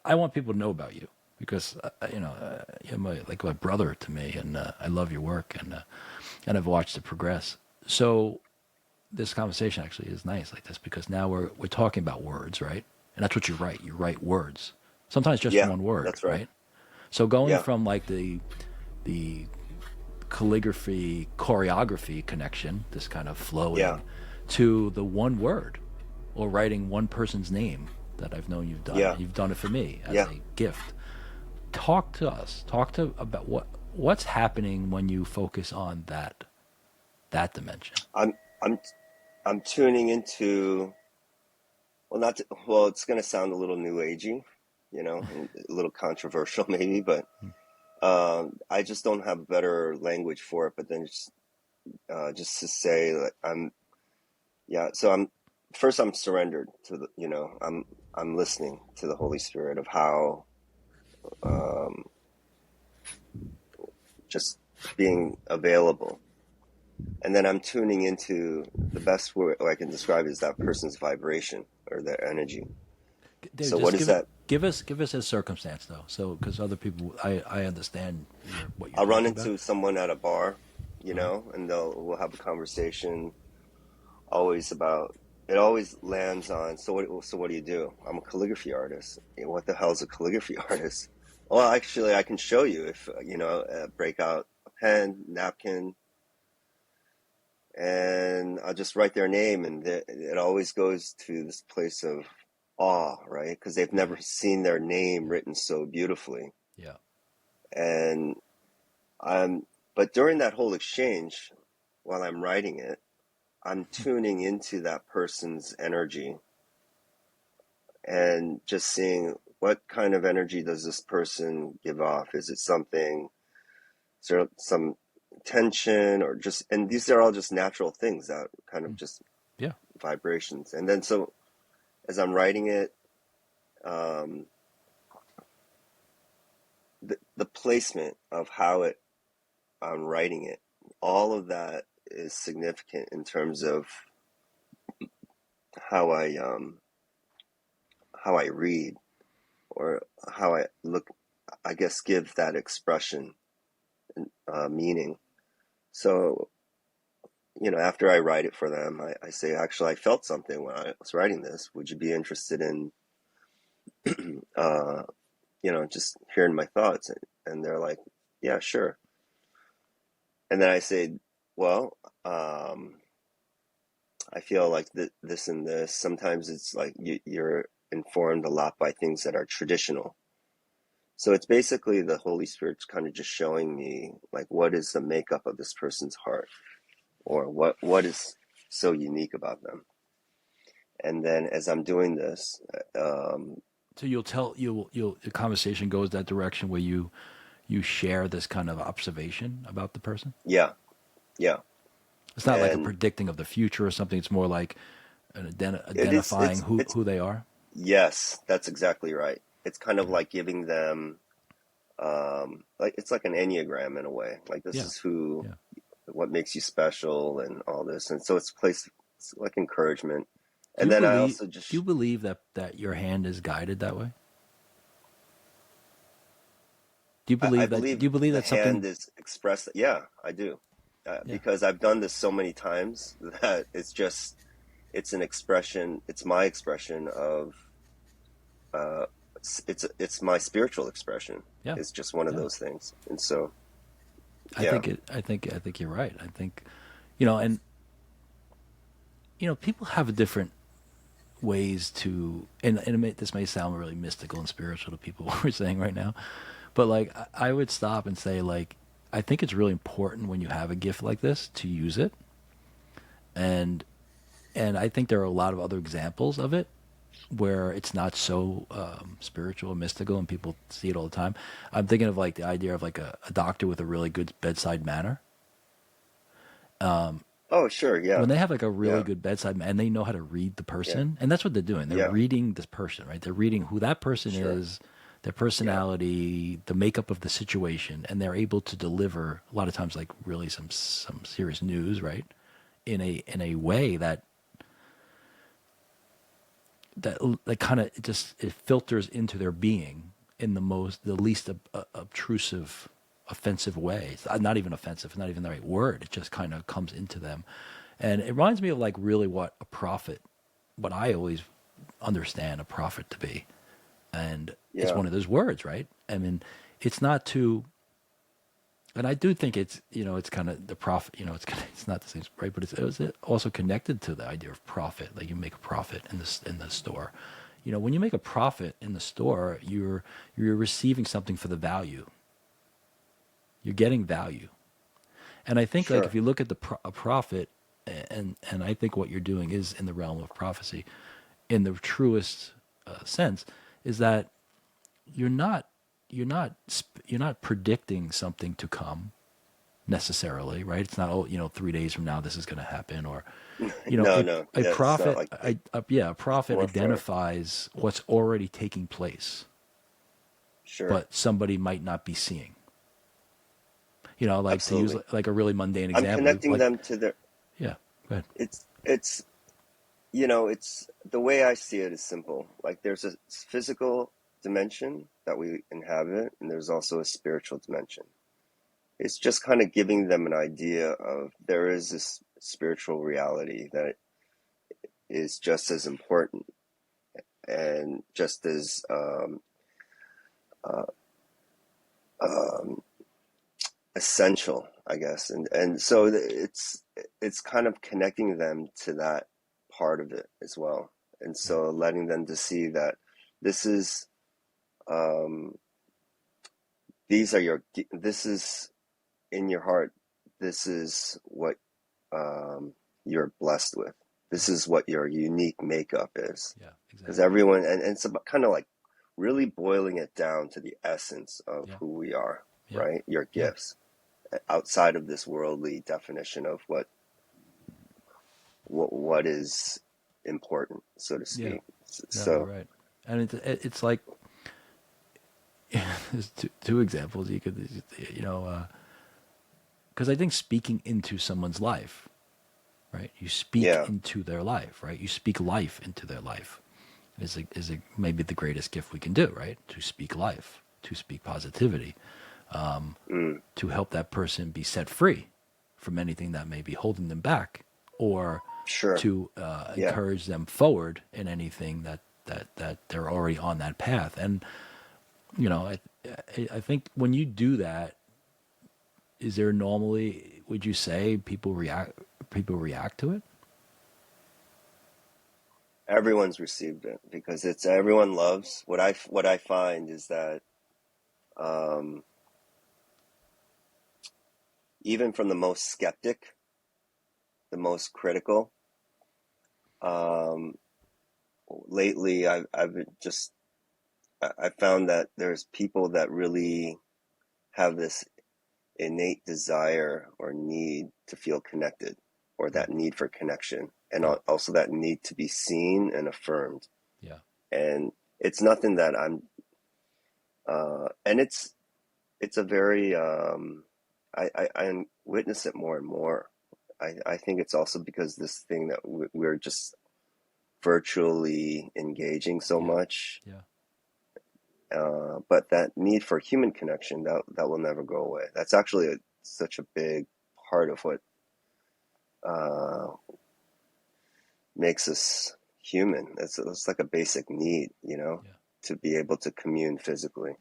I want people to know about you because you're like my brother to me, and I love your work, and I've watched it progress. So this conversation actually is nice like this because now we're talking about words, right? And that's what you write. You write words. Sometimes just Yeah, one word, that's right. right? So going Yeah, from like the calligraphy choreography connection, this kind of yeah, flowing, to the one word or writing one person's name that I've known you've done. yeah, And you've done it for me as yeah. a gift. Talk to us. Talk to about what's happening when you focus on that dimension. I'm I'm I'm tuning into, well, not to, well, it's going to sound a little new agey, and a little controversial maybe, but I just don't have a better language for it. But then just to say that yeah. So I'm surrendered to I'm listening to the Holy Spirit of how um, just being available, and then I'm tuning into the best word I can describe is that person's vibration or their energy. Dave, So what just is that? give us a circumstance though, so because other people, I understand what you're I'll run talking about. into someone at a bar, Uh-huh. and we'll have a conversation. Always about it. Always lands on, so what do you do? I'm a calligraphy artist. What the hell is a calligraphy artist? Well, actually, I can show you if break out a pen, napkin, and I'll just write their name, and it always goes to this place of awe, right? Because they've Yeah, never seen their name written so beautifully, yeah. and I'm. But during that whole exchange, while I'm writing it, I'm tuning into that person's energy and just seeing what kind of energy does this person give off. Is there some tension or just, and these are all just natural things that kind of just Yeah. vibrations. And then so as I'm writing it, um, the placement of I'm writing it, all of that is significant in terms of how how I read or how I look, I guess, give that expression meaning. So, after I write it for them, I say, actually, I felt something when I was writing this. Would you be interested in, uh, just hearing my thoughts? And they're like, yeah, sure. And then I say, well, I feel like this and this. Sometimes it's like you're informed a lot by things that are traditional. So it's basically the Holy Spirit's kind of just showing me like what is the makeup of this person's heart, or what is so unique about them. And then as I'm doing this, um, So you'll the conversation goes that direction where you share this kind of observation about the person. yeah, yeah, It's not like a and predicting of the future or something. It's more like identifying it's who they are. yes, that's exactly right. It's kind of Yeah. like giving them, like it's like an enneagram in a way. Like this Yeah. is who, Yeah. what makes you special, and all this. And so it's like encouragement. Do And you then I believe also do you just, believe that your hand is guided that way? I Do believe you believe the that something? hand is expressed. Yeah, I do, Yeah. because I've done this so many times that it's an expression. It's my expression of, it's my spiritual expression. Yeah. It's just one of Yeah. those things. And so, yeah, I think you're right. I think and people have different ways to, this may sound really mystical and spiritual to people what we're saying right now, but like I would stop and say like I think it's really important when you have a gift like this to use it, and I think there are a lot of other examples of it where it's not so spiritual and mystical and people see it all the time. I'm thinking of like the idea of like a doctor with a really good bedside manner. oh sure, yeah, When they have like a really yeah, good bedside and they know how to read the yeah, person, and that's what they're doing, they're yeah, reading this person, right? They're reading who that person sure, is, their yeah, personality, the makeup of the situation, and they're able to deliver a lot of times like really some serious news, right? In a way that that kind of just it filters into their being in the least obtrusive, offensive way. It's not even offensive, not even the right word. It just kind of comes into them, and it reminds me of like really what I always understand a prophet to be, and it's Yeah, one of those words, right? I mean, it's not too. And I do think it's it's kind of the profit it's not the same, right, but it's also connected to the idea of profit. Like you make a profit in the store. When you make a profit in the store, you're receiving something for the value. You're getting value. And I think like if sure. you look at a profit, and I think what you're doing is in the realm of prophecy, in the truest sense, is that you're not you're not predicting something to come necessarily, right? It's not, 3 days from now this is going to happen, or No, no, a yeah, it's not prophet, like that. a It's prophet more for identifies what's already taking place, sure, but somebody might not be seeing. Like to use absolutely. like a really mundane I'm example, connecting like them to their. yeah, go ahead. It's it's the way I see it is simple. Like there's a physical dimension that we inhabit, and there's also a spiritual dimension. It's just kind of giving them an idea of there is this spiritual reality that is just as important and just as uh, um, essential, I guess. And so it's kind of connecting them to that part of it as well, and Yeah, so letting them to see that this is um, these are your this is in your heart. This is what you're blessed with. yeah, This is what your unique makeup is. yeah, Because exactly. everyone, and it's about kind of like really boiling it down to the essence of Yeah, who we are, yeah, right? Your yeah, gifts outside of this worldly definition of what is important, so to yeah. speak. No, you're So right. And it's like there's two examples you could, because I think speaking into someone's life, right? You speak yeah, into their life, right? You speak life into their life. Maybe the greatest gift we can do, right? To speak life, to speak positivity, mm, to help that person be set free from anything that may be holding them back, or sure, to yeah. encourage them forward in anything that they're already on that path. And I think when you do that, is there normally, would you say people react to it? Everyone's received it because it's everyone loves what I find is that um, even from the most skeptic, the most critical. Um, lately, I've just I found that there's people that really have this innate desire or need to feel connected, or Mm, that need for connection, and yeah, also that need to be seen and affirmed. yeah, And it's nothing that and it's a very I witness it more and more. I think it's also because this thing that we're just virtually engaging so yeah, much, yeah, but that need for human connection that will never go away. That's actually such a big part of what uh, makes us human. It's like a basic need, yeah. to be able to commune physically.